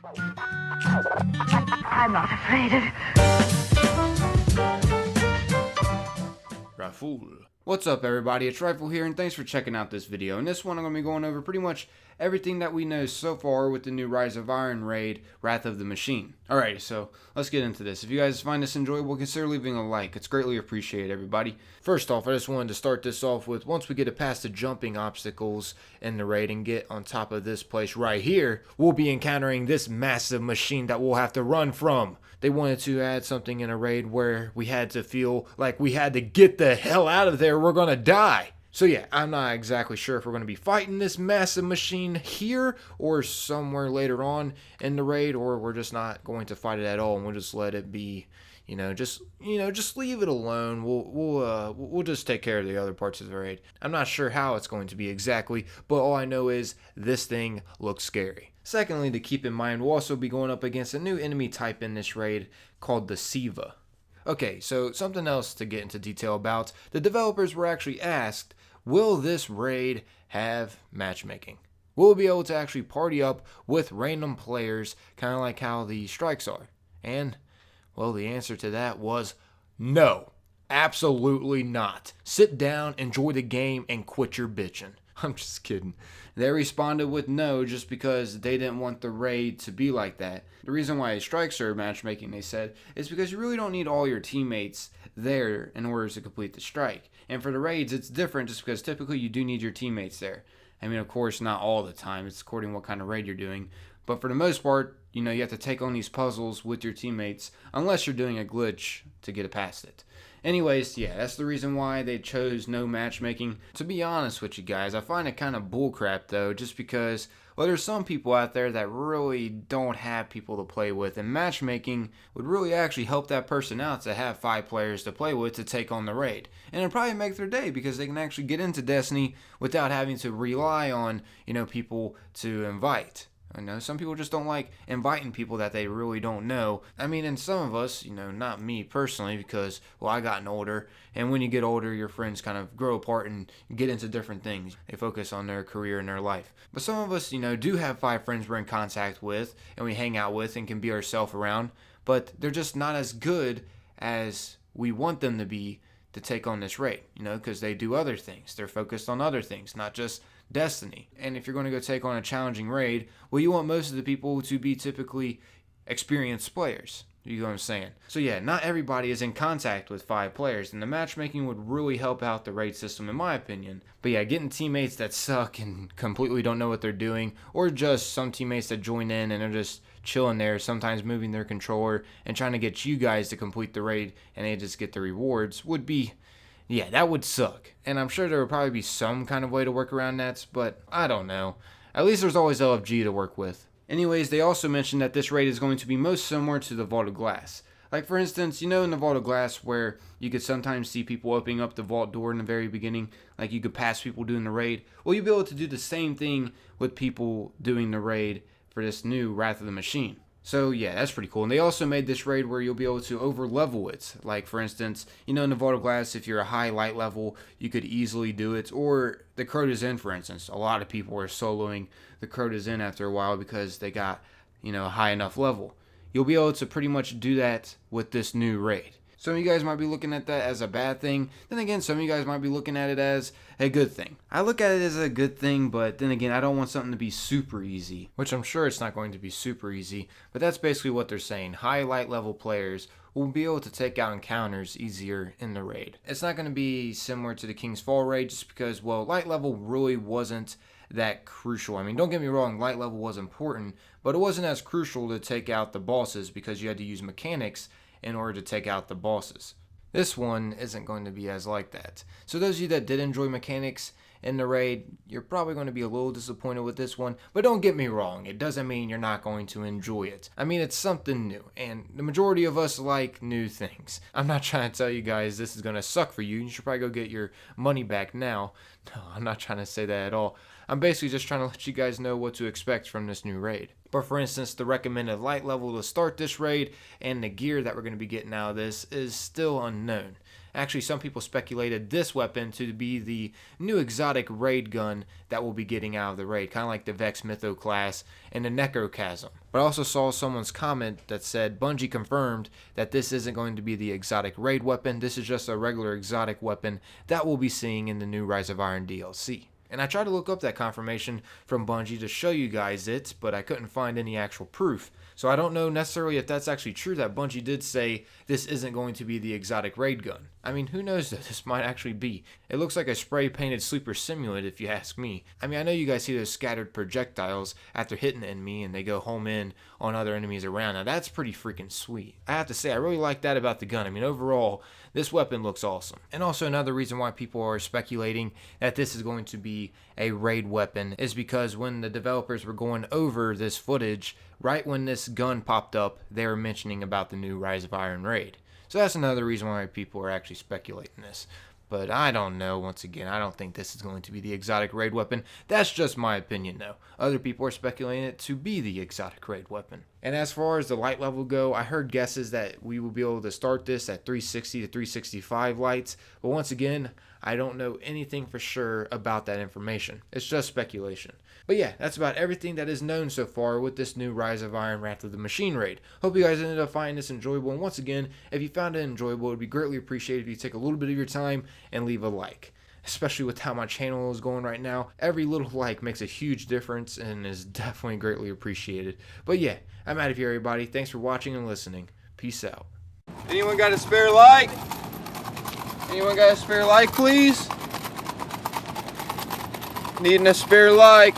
I'm not afraid of... Rifle. What's up everybody, it's Rifle here and thanks for checking out this video. In this one I'm going to be going over pretty much everything that we know so far with the new Rise of Iron raid, Wrath of the Machine. Alright, so let's get into this. If you guys find this enjoyable, consider leaving a like. It's greatly appreciated, everybody. First off, I just wanted to start this off with, once we get it past the jumping obstacles in the raid and get on top of this place right here, we'll be encountering this massive machine that we'll have to run from. They wanted to add something in a raid where we had to feel like we had to get the hell out of there, we're gonna die. So yeah, I'm not exactly sure if we're going to be fighting this massive machine here or somewhere later on in the raid, or we're just not going to fight it at all and we'll just let it be, just leave it alone. We'll just take care of the other parts of the raid. I'm not sure how it's going to be exactly, but all I know is this thing looks scary. Secondly, to keep in mind, we'll also be going up against a new enemy type in this raid called deceiving. Okay, so something else to get into detail about. The developers were actually asked, will this raid have matchmaking? Will we be able to actually party up with random players, kind of like how the strikes are? And, well, the answer to that was no. Absolutely not. Sit down, enjoy the game, and quit your bitching. I'm just kidding. They responded with no just because they didn't want the raid to be like that. The reason why strikes are matchmaking, they said, is because you really don't need all your teammates there in order to complete the strike. And for the raids, it's different just because typically you do need your teammates there. I mean, of course, not all the time. It's according to what kind of raid you're doing. But for the most part, you have to take on these puzzles with your teammates unless you're doing a glitch to get past it. Anyways, yeah, that's the reason why they chose no matchmaking. To be honest with you guys, I find it kind of bullcrap though, just because, well, there's some people out there that really don't have people to play with, and matchmaking would really actually help that person out to have 5 players to play with to take on the raid. And it'll probably make their day because they can actually get into Destiny without having to rely on, people to invite. I know some people just don't like inviting people that they really don't know. I mean, and some of us, not me personally, because, well, I gotten older, and when you get older, your friends kind of grow apart and get into different things. They focus on their career and their life. But some of us, do have 5 friends we're in contact with, and we hang out with, and can be ourselves around, but they're just not as good as we want them to be to take on this raid, because they do other things. They're focused on other things, not just Destiny. And if you're going to go take on a challenging raid, well, you want most of the people to be typically experienced players. You know what I'm saying? So yeah, not everybody is in contact with 5 players, and the matchmaking would really help out the raid system in my opinion. But yeah, getting teammates that suck and completely don't know what they're doing, or just some teammates that join in and are just chilling there, sometimes moving their controller and trying to get you guys to complete the raid and they just get the rewards, would be, yeah, that would suck. And I'm sure there would probably be some kind of way to work around that, but I don't know. At least there's always LFG to work with. Anyways, they also mentioned that this raid is going to be most similar to the Vault of Glass. Like for instance, in the Vault of Glass where you could sometimes see people opening up the vault door in the very beginning, like you could pass people doing the raid. Well, you'll be able to do the same thing with people doing the raid for this new Wrath of the Machine. So yeah, that's pretty cool. And they also made this raid where you'll be able to over level it. Like for instance, in the Vault of Glass, if you're a high light level, you could easily do it. Or the Crota's Inn, for instance. A lot of people are soloing the Crota's Inn after a while because they got, a high enough level. You'll be able to pretty much do that with this new raid. Some of you guys might be looking at that as a bad thing. Then again, some of you guys might be looking at it as a good thing. I look at it as a good thing, but then again, I don't want something to be super easy, which I'm sure it's not going to be super easy, but that's basically what they're saying. High light level players will be able to take out encounters easier in the raid. It's not going to be similar to the King's Fall raid just because, well, light level really wasn't that crucial. I mean, don't get me wrong, light level was important, but it wasn't as crucial to take out the bosses because you had to use mechanics in order to take out the bosses. This one isn't going to be as like that. So those of you that did enjoy mechanics in the raid, you're probably going to be a little disappointed with this one, but don't get me wrong, it doesn't mean you're not going to enjoy it. I mean, it's something new, and the majority of us like new things. I'm not trying to tell you guys this is going to suck for you. You should probably go get your money back now. No, I'm not trying to say that at all. I'm basically just trying to let you guys know what to expect from this new raid. But for instance, the recommended light level to start this raid and the gear that we're going to be getting out of this is still unknown. Actually, some people speculated this weapon to be the new exotic raid gun that we'll be getting out of the raid, kind of like the Vex Mytho class and the Necrochasm. But I also saw someone's comment that said Bungie confirmed that this isn't going to be the exotic raid weapon. This is just a regular exotic weapon that we'll be seeing in the new Rise of Iron DLC. And I tried to look up that confirmation from Bungie to show you guys it, but I couldn't find any actual proof. So I don't know necessarily if that's actually true that Bungie did say this isn't going to be the exotic raid gun. I mean, who knows that this might actually be. It looks like a spray-painted sleeper simulant if you ask me. I mean, I know you guys see those scattered projectiles after hitting an enemy and they go home in on other enemies around. Now that's pretty freaking sweet. I have to say, I really like that about the gun. I mean, overall, this weapon looks awesome. And also another reason why people are speculating that this is going to be a raid weapon is because when the developers were going over this footage, right when this gun popped up, they were mentioning about the new Rise of Iron raid. So that's another reason why people are actually speculating this. But I don't know, once again, I don't think this is going to be the exotic raid weapon. That's just my opinion though. Other people are speculating it to be the exotic raid weapon. And as far as the light level go, I heard guesses that we will be able to start this at 360 to 365 lights. But once again, I don't know anything for sure about that information. It's just speculation. But yeah, that's about everything that is known so far with this new Rise of Iron Wrath of the Machine raid. Hope you guys ended up finding this enjoyable. And once again, if you found it enjoyable, it would be greatly appreciated if you take a little bit of your time and leave a like. Especially with how my channel is going right now, every little like makes a huge difference and is definitely greatly appreciated. But yeah, I'm out of here, everybody. Thanks for watching and listening. Peace out. Anyone got a spare like? Anyone got a spare like, please? Needing a spare like.